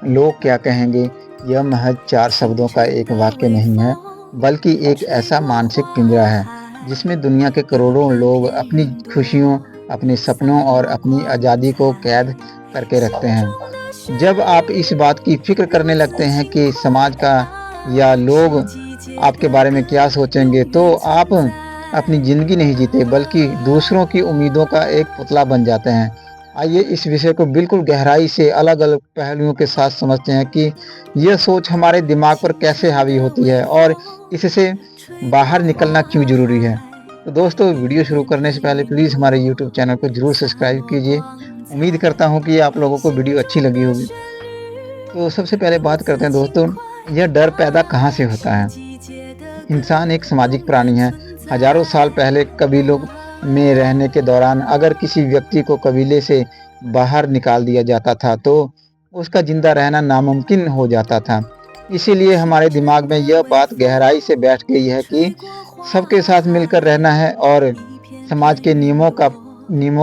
लोग क्या कहेंगे, यह महज 4 शब्दों का एक वाक्य नहीं है, बल्कि एक ऐसा मानसिक पिंजरा है, जिसमें दुनिया के करोड़ों लोग अपनी खुशियों, अपने सपनों और अपनी आज़ादी को कैद करके रखते हैं। जब आप इस बात की फ़िक्र करने लगते हैं कि समाज का या लोग आपके बारे में क्या सोचेंगे, तो आप अपनी ज़िंदगी नहीं जीते, बल्कि दूसरों की उम्मीदों का एक पुतला बन जाते हैं। आइए इस विषय को बिल्कुल गहराई से अलग-अलग पहलुओं के साथ समझते हैं कि यह सोच हमारे दिमाग पर कैसे हावी होती है और इससे बाहर निकलना क्यों ज़रूरी है। तो दोस्तों, वीडियो शुरू करने से पहले प्लीज़ हमारे यूट्यूब चैनल को ज़रूर सब्सक्राइब कीजिए। उम्मीद करता हूँ कि आप लोगों को वीडियो अच्छी लगी होगी। तो सबसे पहले बात करते हैं दोस्तों, यह डर पैदा कहाँ से होता है। इंसान एक सामाजिक प्राणी है। हजारों साल पहले कबीलों में रहने के दौरान अगर किसी व्यक्ति को कबीले से बाहर निकाल दिया जाता था, तो उसका जिंदा रहना नामुमकिन हो जाता था। इसीलिए हमारे दिमाग में यह बात गहराई से बैठ गई है कि सबके साथ मिलकर रहना है और समाज के नियमों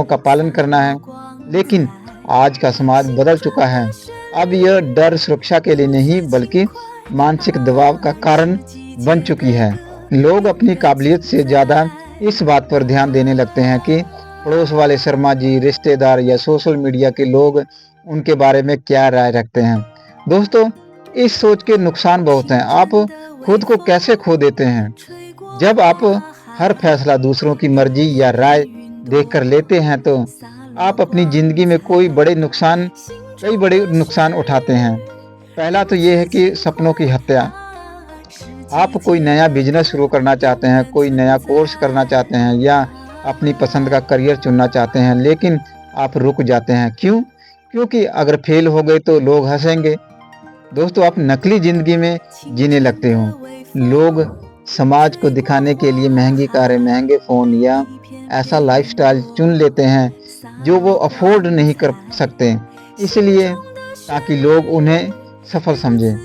का पालन करना है। लेकिन आज का समाज बदल चुका है। अब यह डर सुरक्षा के लिए नहीं, बल्कि मानसिक दबाव का कारण बन चुकी है। लोग अपनी काबिलियत से ज़्यादा इस बात पर ध्यान देने लगते हैं कि पड़ोस वाले शर्मा जी, रिश्तेदार या सोशल मीडिया के लोग उनके बारे में क्या राय रखते हैं। दोस्तों, इस सोच के नुकसान बहुत हैं। आप खुद को कैसे खो देते हैं। जब आप हर फैसला दूसरों की मर्जी या राय देखकर लेते हैं, तो आप अपनी ज़िंदगी में कई बड़े नुकसान उठाते हैं। पहला तो ये है कि सपनों की हत्या। आप कोई नया बिजनेस शुरू करना चाहते हैं, कोई नया कोर्स करना चाहते हैं या अपनी पसंद का करियर चुनना चाहते हैं, लेकिन आप रुक जाते हैं। क्यों? क्योंकि अगर फेल हो गए तो लोग हंसेंगे। दोस्तों, आप नकली ज़िंदगी में जीने लगते हो। लोग समाज को दिखाने के लिए महंगी कारें, महंगे फ़ोन या ऐसा लाइफ़स्टाइल चुन लेते हैं जो वो अफ़ोर्ड नहीं कर सकते, इसलिए ताकि लोग उन्हें सफल समझें।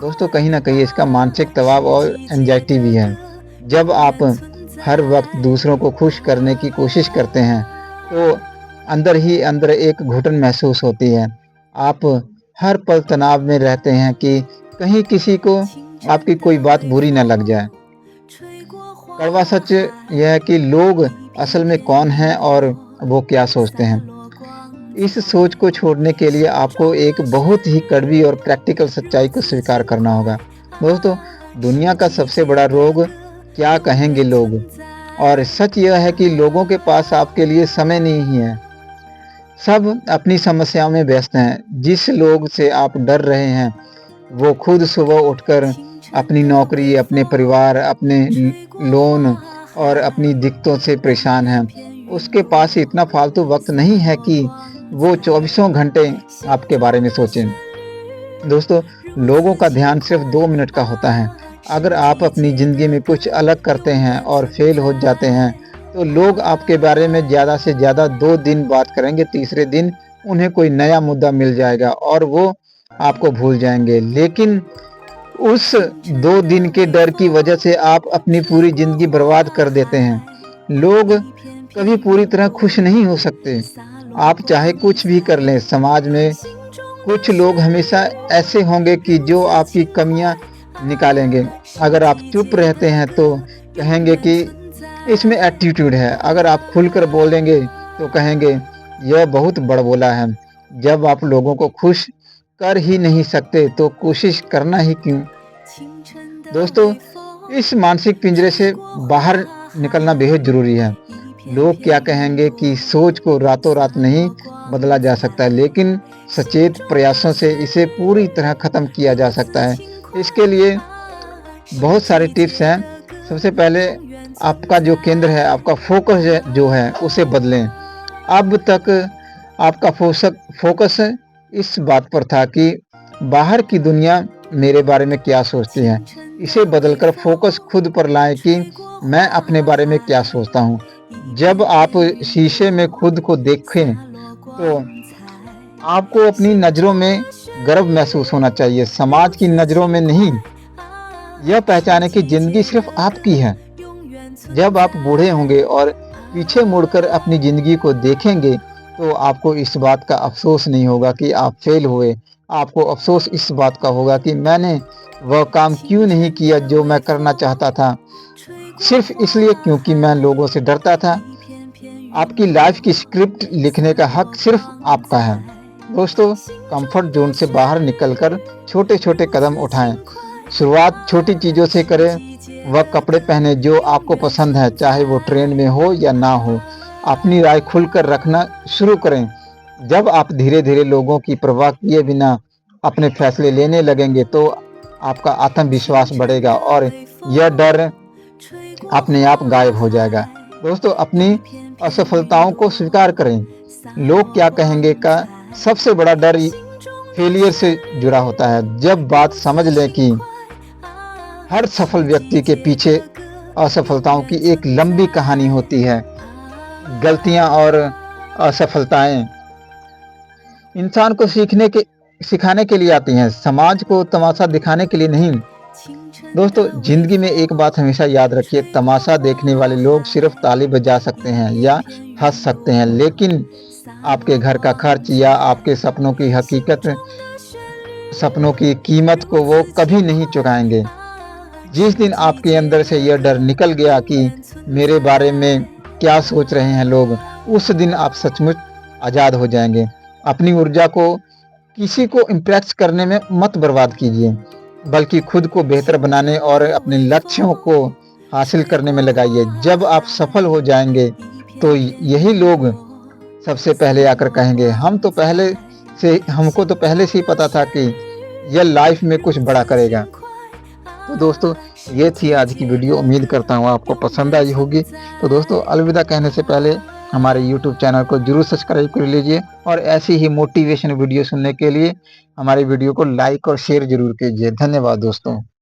दोस्तों, कहीं न कहीं इसका मानसिक दबाव और एंग्ज़ायटी भी है। जब आप हर वक़्त दूसरों को खुश करने की कोशिश करते हैं, तो अंदर ही अंदर एक घुटन महसूस होती है। आप हर पल तनाव में रहते हैं कि कहीं किसी को आपकी कोई बात बुरी न लग जाए। कड़वा सच यह है कि लोग असल में कौन हैं और वो क्या सोचते हैं। इस सोच को छोड़ने के लिए आपको एक बहुत ही कड़वी और प्रैक्टिकल सच्चाई को स्वीकार करना होगा। दोस्तों, दुनिया का सबसे बड़ा रोग क्या कहेंगे लोग, और सच यह है कि लोगों के पास आपके लिए समय नहीं है। सब अपनी समस्याओं में व्यस्त हैं। जिस लोग से आप डर रहे हैं, वो खुद सुबह उठकर अपनी नौकरी, अपने परिवार, अपने लोन और अपनी दिक्कतों से परेशान हैं। उसके पास इतना फालतू वक्त नहीं है कि वो चौबीसों घंटे आपके बारे में सोचें। दोस्तों, लोगों का ध्यान सिर्फ 2 मिनट का होता है। अगर आप अपनी ज़िंदगी में कुछ अलग करते हैं और फेल हो जाते हैं, तो लोग आपके बारे में ज़्यादा से ज़्यादा 2 दिन बात करेंगे। तीसरे दिन उन्हें कोई नया मुद्दा मिल जाएगा और वो आपको भूल जाएंगे। लेकिन उस 2 दिन के डर की वजह से आप अपनी पूरी ज़िंदगी बर्बाद कर देते हैं। लोग कभी पूरी तरह खुश नहीं हो सकते। आप चाहे कुछ भी कर लें, समाज में कुछ लोग हमेशा ऐसे होंगे कि जो आपकी कमियां निकालेंगे। अगर आप चुप रहते हैं तो कहेंगे कि इसमें एटीट्यूड है। अगर आप खुलकर बोलेंगे तो कहेंगे यह बहुत बड़बोला है। जब आप लोगों को खुश कर ही नहीं सकते, तो कोशिश करना ही क्यों। दोस्तों, इस मानसिक पिंजरे से बाहर निकलना बेहद ज़रूरी है। लोग क्या कहेंगे कि सोच को रातों रात नहीं बदला जा सकता, लेकिन सचेत प्रयासों से इसे पूरी तरह ख़त्म किया जा सकता है। इसके लिए बहुत सारे टिप्स हैं। सबसे पहले आपका जो केंद्र है, आपका फोकस जो है उसे बदलें। अब तक आपका फोकस इस बात पर था कि बाहर की दुनिया मेरे बारे में क्या सोचती है। इसे बदलकर फोकस खुद पर लाएं कि मैं अपने बारे में क्या सोचता हूँ। जब आप शीशे में खुद को देखें, तो आपको अपनी नज़रों में गर्व महसूस होना चाहिए, समाज की नज़रों में नहीं। यह पहचानें कि ज़िंदगी सिर्फ आपकी है। जब आप बूढ़े होंगे और पीछे मुड़कर अपनी ज़िंदगी को देखेंगे, तो आपको इस बात का अफ़सोस नहीं होगा कि आप फेल हुए, आपको अफ़सोस इस बात का होगा कि मैंने वह काम क्यों नहीं किया जो मैं करना चाहता था, सिर्फ़ इसलिए क्योंकि मैं लोगों से डरता था। आपकी लाइफ़ की स्क्रिप्ट लिखने का हक सिर्फ़ आपका है। दोस्तों, कंफर्ट ज़ोन से बाहर निकलकर छोटे-छोटे कदम उठाएँ। शुरुआत छोटी चीज़ों से करें। वह कपड़े पहनें जो आपको पसंद है, चाहे वो ट्रेंड में हो या ना हो। अपनी राय खुलकर रखना शुरू करें। जब आप धीरे-धीरे लोगों की परवाह किए बिना अपने फैसले लेने लगेंगे, तो आपका आत्मविश्वास बढ़ेगा और यह डर अपने आप गायब हो जाएगा। दोस्तों, अपनी असफलताओं को स्वीकार करें। लोग क्या कहेंगे का सबसे बड़ा डर फेलियर से जुड़ा होता है। जब बात समझ लें कि हर सफल व्यक्ति के पीछे असफलताओं की एक लंबी कहानी होती है। गलतियां और असफलताएं इंसान को सिखाने के लिए आती हैं, समाज को तमाशा दिखाने के लिए नहीं। दोस्तों, जिंदगी में एक बात हमेशा याद रखिए, तमाशा देखने वाले लोग सिर्फ ताली बजा सकते हैं या हंस सकते हैं, लेकिन आपके घर का खर्च या आपके सपनों की कीमत को वो कभी नहीं चुकाएंगे। जिस दिन आपके अंदर से यह डर निकल गया कि मेरे बारे में क्या सोच रहे हैं लोग, उस दिन आप सचमुच आज़ाद हो जाएंगे। अपनी ऊर्जा को किसी को इम्प्रेस करने में मत बर्बाद कीजिए, बल्कि खुद को बेहतर बनाने और अपने लक्ष्यों को हासिल करने में लगाइए। जब आप सफल हो जाएंगे, तो यही लोग सबसे पहले आकर कहेंगे, हमको तो पहले से ही पता था कि यह लाइफ में कुछ बड़ा करेगा। तो दोस्तों, ये थी आज की वीडियो। उम्मीद करता हूँ आपको पसंद आई होगी। तो दोस्तों, अलविदा कहने से पहले हमारे यूट्यूब चैनल को जरूर सब्सक्राइब कर लीजिए और ऐसी ही मोटिवेशन वीडियो सुनने के लिए हमारी वीडियो को लाइक और शेयर जरूर कीजिए। धन्यवाद दोस्तों।